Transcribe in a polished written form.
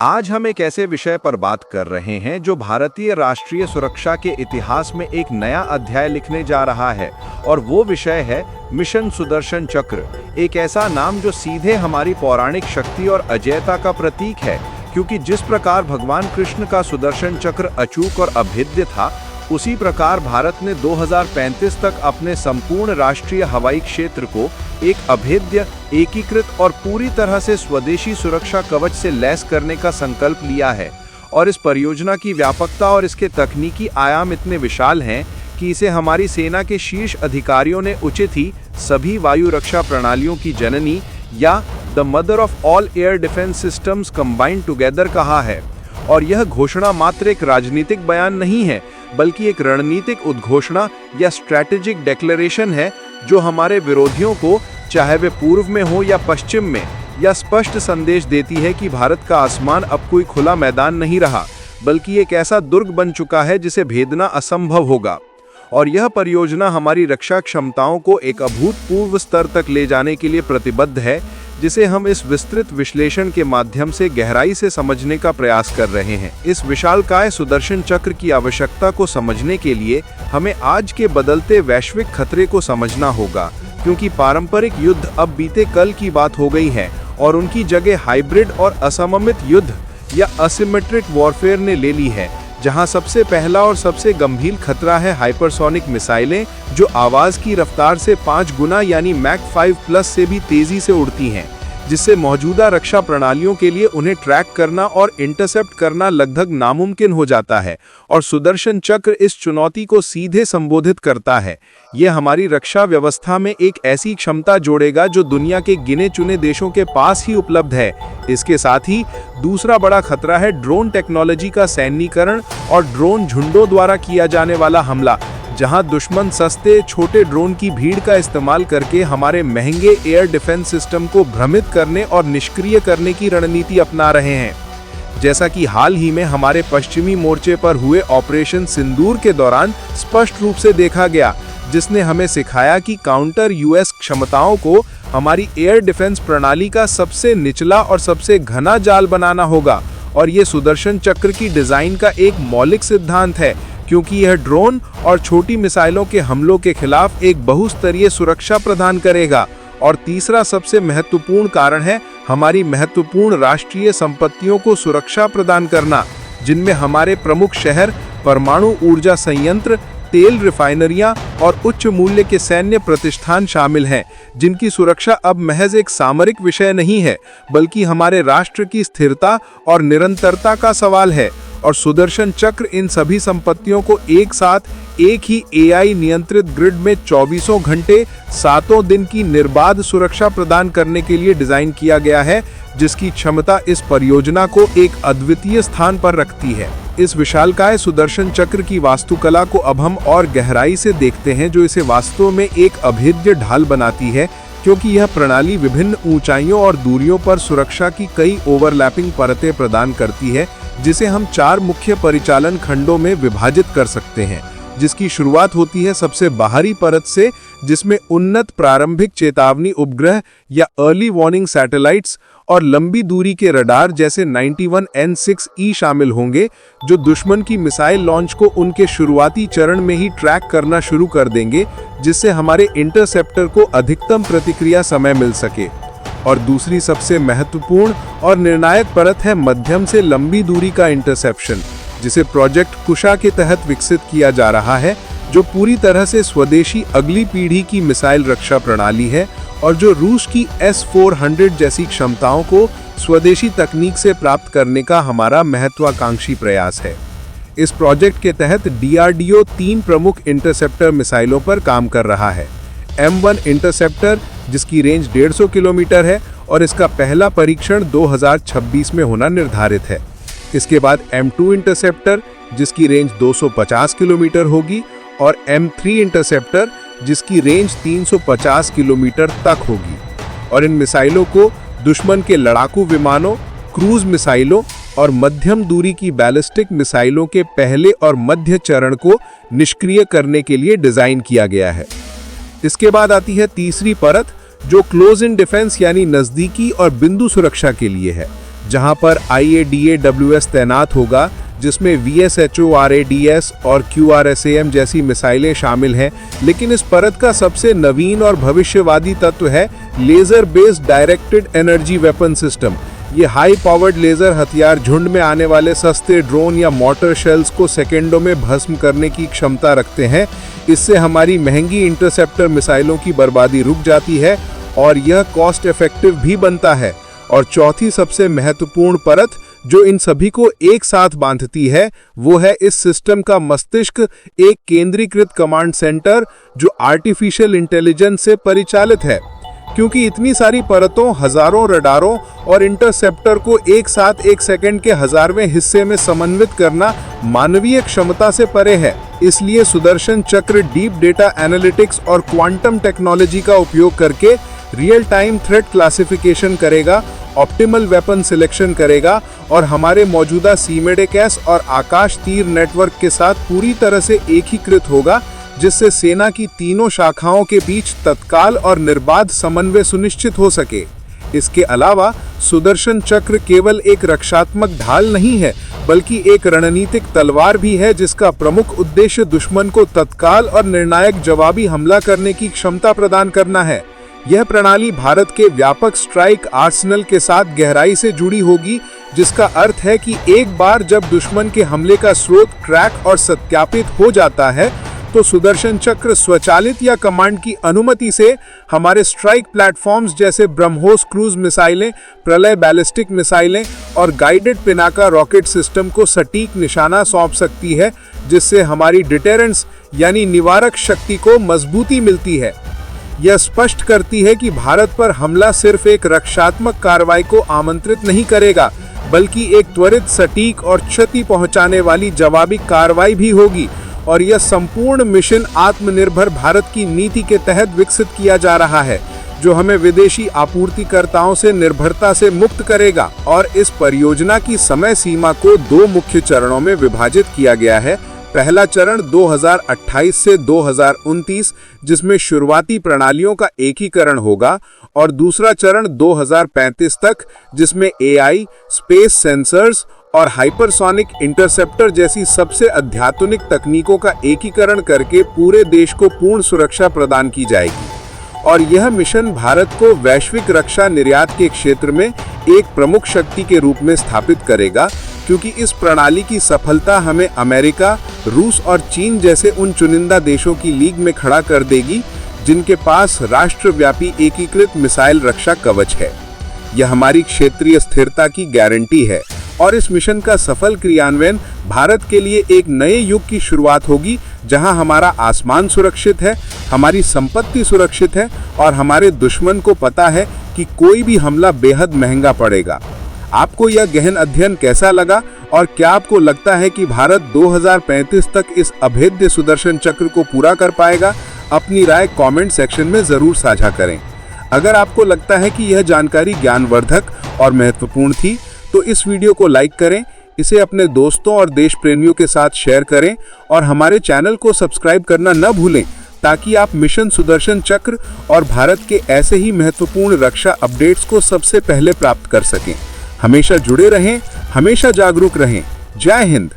आज हम एक ऐसे विषय पर बात कर रहे हैं जो भारतीय राष्ट्रीय सुरक्षा के इतिहास में एक नया अध्याय लिखने जा रहा है और वो विषय है मिशन सुदर्शन चक्र। एक ऐसा नाम जो सीधे हमारी पौराणिक शक्ति और अजेयता का प्रतीक है, क्योंकि जिस प्रकार भगवान कृष्ण का सुदर्शन चक्र अचूक और अभेद्य था, उसी प्रकार भारत ने 2035 तक अपने संपूर्ण राष्ट्रीय हवाई क्षेत्र को एक अभेद्य, एकीकृत और पूरी तरह से स्वदेशी सुरक्षा कवच से लैस करने का संकल्प लिया है। और इस परियोजना की व्यापकता और इसके तकनीकी आयाम इतने विशाल हैं कि इसे हमारी सेना के शीर्ष अधिकारियों ने उचित ही सभी वायु रक्षा प्रणालियों की जननी या the mother of all air defence systems combined together कहा है। और यह घोषणा मात्र एक राजनीतिक बयान नहीं है, बल्कि एक रणनीतिक उद्घोषणा या स्ट्रैटेजिक डिक्लेरेशन है जो हमारे विरोधियों को, चाहे वे पूर्व में हो या पश्चिम में, यह स्पष्ट संदेश देती है कि भारत का आसमान अब कोई खुला मैदान नहीं रहा, बल्कि एक ऐसा दुर्ग बन चुका है जिसे भेदना असंभव होगा। और यह परियोजना हमारी रक्षा क्षमताओं को एक अभूतपूर्व स्तर तक ले जाने के लिए प्रतिबद्ध है, जिसे हम इस विस्तृत विश्लेषण के माध्यम से गहराई से समझने का प्रयास कर रहे हैं। इस विशालकाय सुदर्शन चक्र की आवश्यकता को समझने के लिए हमें आज के बदलते वैश्विक खतरे को समझना होगा, क्योंकि पारंपरिक युद्ध अब बीते कल की बात हो गई है और उनकी जगह हाइब्रिड और असममित युद्ध या असिमेट्रिक वॉरफेयर ने ले ली है, जहां सबसे पहला और सबसे गंभीर खतरा है हाइपरसोनिक मिसाइलें, जो आवाज की रफ्तार से 5 गुना यानी मैक 5+ से भी तेजी से उड़ती हैं, जिससे मौजूदा रक्षा प्रणालियों के लिए उन्हें ट्रैक करना और इंटरसेप्ट करना लगभग नामुमकिन हो जाता है। और सुदर्शन चक्र इस चुनौती को सीधे संबोधित करता है। यह हमारी रक्षा व्यवस्था में एक ऐसी क्षमता जोड़ेगा जो दुनिया के गिने चुने देशों के पास ही उपलब्ध है। इसके साथ ही दूसरा बड़ा खतरा है ड्रोन टेक्नोलॉजी का सैन्यीकरण और ड्रोन झुंडों द्वारा किया जाने वाला हमला, जहां दुश्मन सस्ते छोटे ड्रोन की भीड़ का इस्तेमाल करके हमारे महंगे एयर डिफेंस सिस्टम को भ्रमित करने और निष्क्रिय करने की रणनीति अपना रहे हैं। जैसा कि हाल ही में हमारे पश्चिमी मोर्चे पर हुए ऑपरेशन सिंदूर के दौरान स्पष्ट रूप से देखा गया, जिसने हमें सिखाया कि काउंटर यूएस क्षमताओं को हमारी एयर डिफेंस प्रणाली का सबसे निचला और सबसे घना जाल बनाना होगा। और ये सुदर्शन चक्र की डिजाइन का एक मौलिक सिद्धांत है, क्योंकि यह ड्रोन और छोटी मिसाइलों के हमलों के खिलाफ एक बहुस्तरीय सुरक्षा प्रदान करेगा। और तीसरा सबसे महत्वपूर्ण कारण है हमारी महत्वपूर्ण राष्ट्रीय संपत्तियों को सुरक्षा प्रदान करना, जिनमें हमारे प्रमुख शहर, परमाणु ऊर्जा संयंत्र, तेल रिफाइनरियां और उच्च मूल्य के सैन्य प्रतिष्ठान शामिल हैं, जिनकी सुरक्षा अब महज एक सामरिक विषय नहीं है, बल्कि हमारे राष्ट्र की स्थिरता और निरंतरता का सवाल है। और सुदर्शन चक्र इन सभी संपत्तियों को एक साथ एक ही एआई नियंत्रित ग्रिड में 24 घंटे 7 दिन की निर्बाध सुरक्षा प्रदान करने के लिए डिजाइन किया गया है, जिसकी क्षमता इस परियोजना को एक अद्वितीय स्थान पर रखती है। इस विशालकाय सुदर्शन चक्र की वास्तुकला को अब हम और गहराई से देखते हैं, जो इसे वास्तव में एक अभेद्य ढाल बनाती है, क्योंकि यह प्रणाली विभिन्न ऊंचाइयों और दूरियों पर सुरक्षा की कई ओवरलैपिंग परतें प्रदान करती है, जिसे हम 4 मुख्य परिचालन खंडों में विभाजित कर सकते हैं, जिसकी शुरुआत होती है सबसे बाहरी परत से, जिसमें उन्नत प्रारंभिक चेतावनी उपग्रह या अर्ली वार्निंग सैटेलाइट्स और लंबी दूरी के रडार जैसे 91N6E शामिल होंगे, जो दुश्मन की मिसाइल लॉन्च को उनके शुरुआती चरण में ही ट्रैक करना शुरू कर देंगे, जिससे हमारे इंटरसेप्टर को अधिकतम प्रतिक्रिया समय मिल सके। और दूसरी सबसे महत्वपूर्ण और निर्णायक परत है मध्यम से लंबी दूरी का इंटरसेप्शन, जिसे प्रोजेक्ट कुशा के तहत विकसित किया जा रहा है, जो पूरी तरह से स्वदेशी अगली पीढ़ी की मिसाइल रक्षा प्रणाली है और जो रूस की S-400 जैसी क्षमताओं को स्वदेशी तकनीक से प्राप्त करने का हमारा महत्वाकांक्षी प्रयास है। इस प्रोजेक्ट के तहत DRDO 3 प्रमुख इंटरसेप्टर मिसाइलों पर काम कर रहा है। M1 इंटरसेप्टर, जिसकी रेंज 150 किलोमीटर है और इसका पहला परीक्षण 2026 में होना निर्धारित है। इसके बाद M2 इंटरसेप्टर, जिसकी रेंज 250 किलोमीटर होगी, और M3 इंटरसेप्टर, जिसकी रेंज 350 किलोमीटर तक होगी। और इन मिसाइलों को दुश्मन के लड़ाकू विमानों, क्रूज मिसाइलों और मध्यम दूरी की बैलिस्टिक मिसाइलों के पहले और मध्य चरण को निष्क्रिय करने के लिए डिजाइन किया गया है। इसके बाद आती है तीसरी परत, जो क्लोज इन डिफेंस यानी नजदीकी और बिंदु सुरक्षा के लिए है, जहां पर IADAWS तैनात होगा, जिसमें VSHO RADS और QRSAM जैसी मिसाइलें शामिल हैं। लेकिन इस परत का सबसे नवीन और भविष्यवादी तत्व है laser based directed energy weapon system. ये हाई पावर्ड लेजर हथियार झुंड में आने वाले सस्ते ड्रोन या मॉर्टर शेल्स को सेकेंडों में भस्म करने की क्षमता रखते हैं। इससे हमारी महंगी इंटरसेप्टर मिसाइलों की बर्बादी रुक जाती है और यह कॉस्ट इफेक्टिव भी बनता है। और चौथी सबसे महत्वपूर्ण परत जो इन सभी को एक साथ बांधती है, वो है इस सिस्टम का मस्तिष्क, एक केंद्रीकृत कमांड सेंटर जो आर्टिफिशियल इंटेलिजेंस से परिचालित है। क्योंकि इतनी सारी परतों, हजारों रडारों और इंटरसेप्टर को एक साथ एक सेकंड के 1000वें हिस्से में समन्वित करना मानवीय क्षमता से परे है। इसलिए सुदर्शन चक्र डीप डेटा एनालिटिक्स और क्वांटम टेक्नोलॉजी का उपयोग करके रियल टाइम थ्रेट क्लासिफिकेशन करेगा, ऑप्टिमल वेपन सिलेक्शन करेगा और हमारे मौजूदा सीमेडेकैस और आकाश तीर नेटवर्क के साथ पूरी तरह से एकीकृत होगा, जिससे सेना की तीनों शाखाओं के बीच तत्काल और निर्बाध समन्वय सुनिश्चित हो सके। इसके अलावा सुदर्शन चक्र केवल एक रक्षात्मक ढाल नहीं है, बल्कि एक रणनीतिक तलवार भी है, जिसका प्रमुख उद्देश्य दुश्मन को तत्काल और निर्णायक जवाबी हमला करने की क्षमता प्रदान करना है। यह प्रणाली भारत के व्यापक स्ट्राइक आर्सेनल के साथ गहराई से जुड़ी होगी, जिसका अर्थ है कि एक बार जब दुश्मन के हमले का स्रोत ट्रैक और सत्यापित हो जाता है, तो सुदर्शन चक्र स्वचालित या कमांड की अनुमति से हमारे स्ट्राइक प्लेटफॉर्म्स जैसे ब्रह्मोस क्रूज मिसाइलें, प्रलय बैलिस्टिक मिसाइलें और गाइडेड पिनाका रॉकेट सिस्टम को सटीक निशाना सौंप सकती है, जिससे हमारी डिटेरेंस यानी निवारक शक्ति को मजबूती मिलती है। यह स्पष्ट करती है कि भारत पर हमला सिर्फ एक रक्षात्मक कार्रवाई को आमंत्रित नहीं करेगा, बल्कि एक त्वरित, सटीक और क्षति पहुंचाने वाली जवाबी कार्रवाई भी होगी। और यह संपूर्ण मिशन आत्मनिर्भर भारत की नीति के तहत विकसित किया जा रहा है, जो हमें विदेशी आपूर्तिकर्ताओं से निर्भरता से मुक्त करेगा। और इस परियोजना की समय सीमा को 2 मुख्य चरणों में विभाजित किया गया है। पहला चरण 2028 से 2029, जिसमें शुरुआती प्रणालियों का एकीकरण होगा, और दूसरा चरण 2035 तक, जिसमें AI, स्पेस सेंसर्स और हाइपरसोनिक इंटरसेप्टर जैसी सबसे अत्याधुनिक तकनीकों का एकीकरण करके पूरे देश को पूर्ण सुरक्षा प्रदान की जाएगी। और यह मिशन भारत को वैश्विक रक्षा निर्यात के क्षेत्र में एक प्रमुख शक्ति के रूप में स्थापित करेगा, क्योंकि इस प्रणाली की सफलता हमें अमेरिका, रूस और चीन जैसे उन चुनिंदा देशों की लीग में खड़ा कर देगी, जिनके पास राष्ट्रव्यापी एकीकृत मिसाइल रक्षा कवच है। यह हमारी क्षेत्रीय स्थिरता की गारंटी है और इस मिशन का सफल क्रियान्वयन भारत के लिए एक नए युग की शुरुआत होगी, जहां हमारा आसमान सुरक्षित है, हमारी संपत्ति सुरक्षित है और हमारे दुश्मन को पता है कि कोई भी हमला बेहद महंगा पड़ेगा। आपको यह गहन अध्ययन कैसा लगा और क्या आपको लगता है कि भारत 2035 तक इस अभेद्य सुदर्शन चक्र को पूरा कर पाएगा? अपनी राय कमेंट सेक्शन में जरूर साझा करें। अगर आपको लगता है कि यह जानकारी ज्ञानवर्धक और महत्वपूर्ण थी, तो इस वीडियो को लाइक करें, इसे अपने दोस्तों और देश प्रेमियों के साथ शेयर करें और हमारे चैनल को सब्सक्राइब करना न भूलें, ताकि आप मिशन सुदर्शन चक्र और भारत के ऐसे ही महत्वपूर्ण रक्षा अपडेट्स को सबसे पहले प्राप्त कर सकें। हमेशा जुड़े रहें, हमेशा जागरूक रहें। जय हिंद।